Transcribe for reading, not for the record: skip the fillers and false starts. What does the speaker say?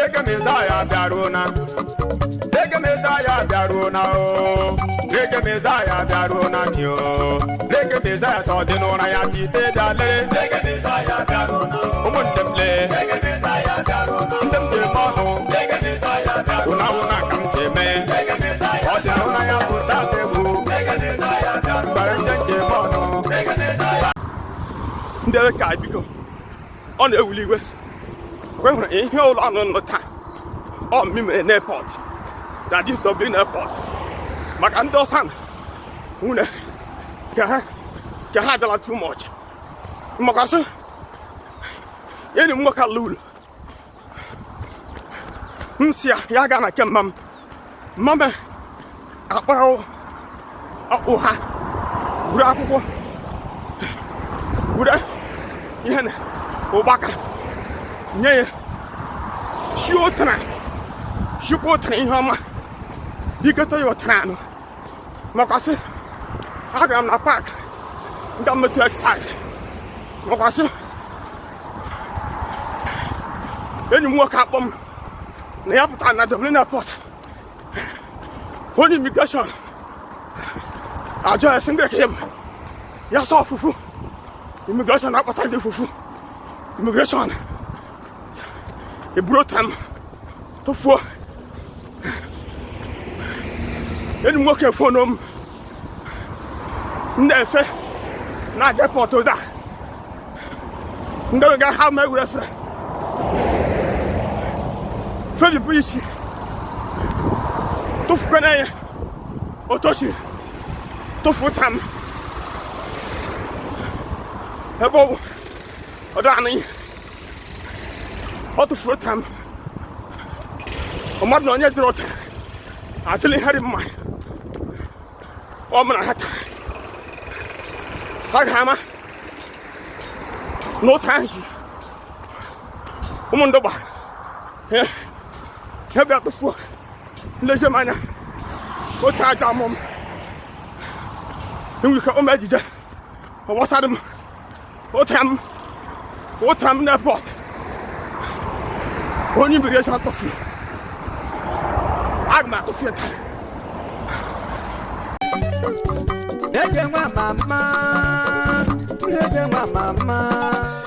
Reggae Messiah Daruna. Reggae Messiah Daruna. Reggae Messiah Daruna. Reggae Messiah Sodinona Yati Dale. Reggae Messiah Daruna. Umundugba. Reggae Messiah Daruna. Umundugba. Reggae Messiah Daruna. Una come see me. Reggae Messiah. Odinona Yabuta Debu. Reggae Messiah Daruna. Barangke Bono. Reggae Messiah. Ndele kai biko. On the Uliwe. When you hear all on the time, on Mimim Airport, that is Dublin Airport. Macando San, Una, Kahadala too much. Mocasso, any Mokalul. Msia, Yagana Kemam, Mama, Aparo, Oha, Burapo, Buda, Yen, Obaka. Yeah, Shutana, Shupotran, Hama, you got to your town. Macassi, I got my pack, done to exercise. Macassi, then you walk up on the appetite at the Dublin Port. When immigration, I just think him. Yes, all fufu. Immigration appetite fufu. Immigration. He brought him to four. Then working for them. Never, not the port of that. No, I have my reference. Very busy. To Frenay or Toshi. To Futam. Above Odani. What the fruit time? I'm not on your throat. I tell you, had in mind. Woman, I had hammer. No thank you. Umundugba. Yeah. How about the foot? Listen, man. What time, mom? You can imagine. What's Adam? What time in that pot? When you begin to feel, I'm not to feel. Reggae mama,